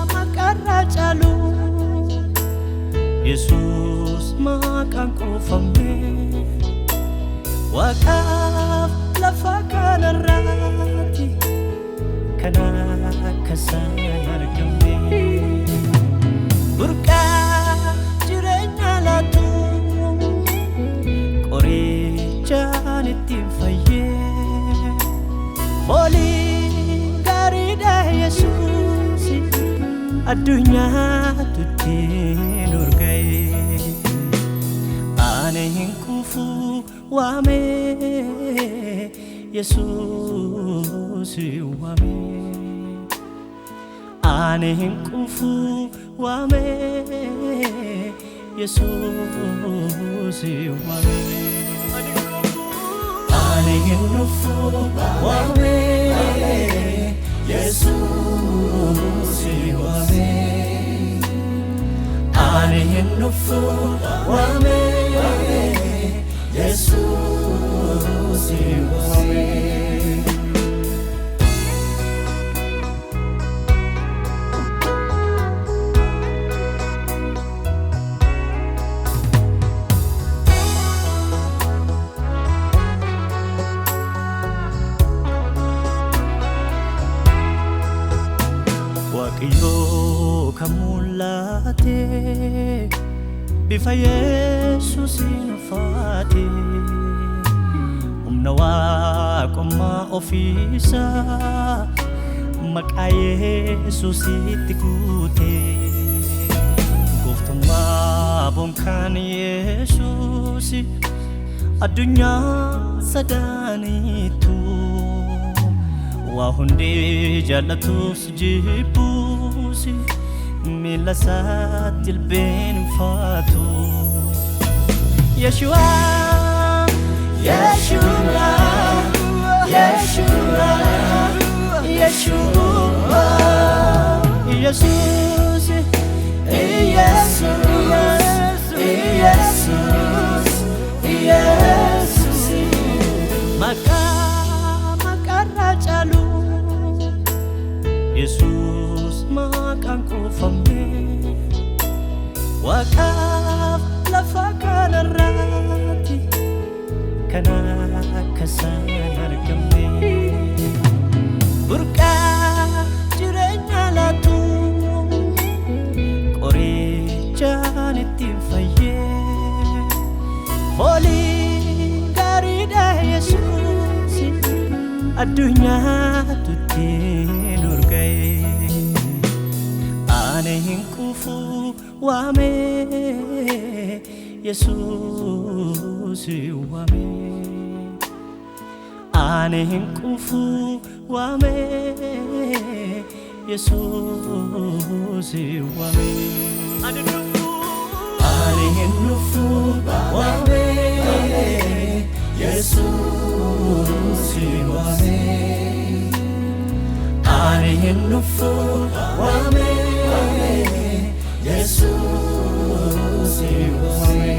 Makarrajalu Jesus makan kufame Waqaf lafa kanarratti kana kasan argamne burqa jireenya laatu qorichaan ittiin fayyee foolii gaariidha Yesuus addunyaa tuttiin urga'e ane hin kufu wame Yesuus wame ane hin kufu wame Yesuus wame ane hin kufu wame Yesuus wame ane hin kufu wame Yesuus wame Waqiyo kamulate bifa Yesuusin faate humna waaqummaa ofiisa maqaa Yesuusitti guute gooftummaa bonkaan Yesuus addunyaa sadaaniitu waa hundi jaalatus jibbuus mila isaatti jilbeen faatu Yeshua Yeshua Yeshua Yeshua Jesus Jesus Jesus Jesus makarrajalu Jesus makan kufame waqaf lafa kanarratti kana kasan argamne burqa jireenya laatu qorichaan ittiin fayyee foolii gaariidha Yesuus addunyaa tuttiin urga'e ane hin kufu wame Yesuus wame ane hin kufu wame Yesuus wame ane hin kufu wame Yesuus wame ane hin kufu wame Yesuus wame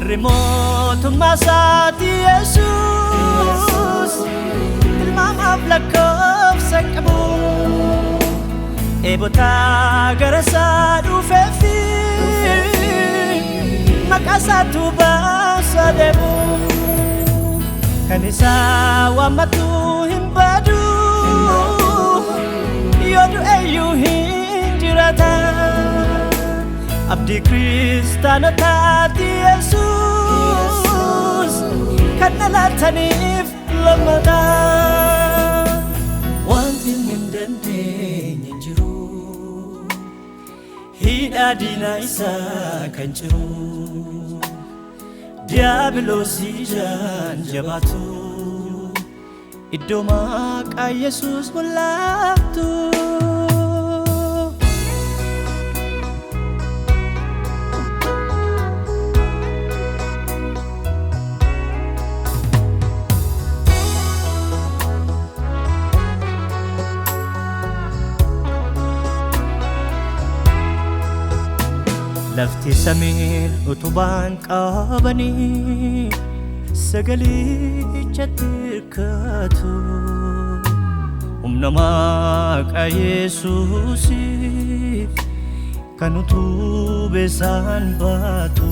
Barremotummaa isaati Yesuus ilmaamaaf lakkoofsa qabu eebotaa gara isaa dhufeefi maqaa isaatu baasa deemu kan isaa waammatu hin badu yoo du'eeyyuu hin jiraata abdii kiristaanotaati Yesuus kan dhalaataniif lammata wanti hin dandeenye hin jiru hidhaa diinaa isaa kan jiru diiyaabiloosii jaan jabaatu iddoo maqaa Yesuus mul'atu lafti samiin utubaan qabanii sagalicha tirkatu humna maqaa Yesuusiif kan utube isaan baatu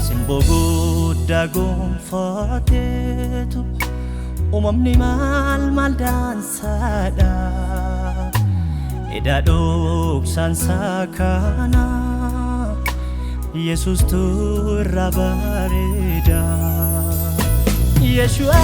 simboo guddaa gonfateetu uumamni maal daansaadha eda dhoksan sakana Yesus tu irra bareeda Yeshua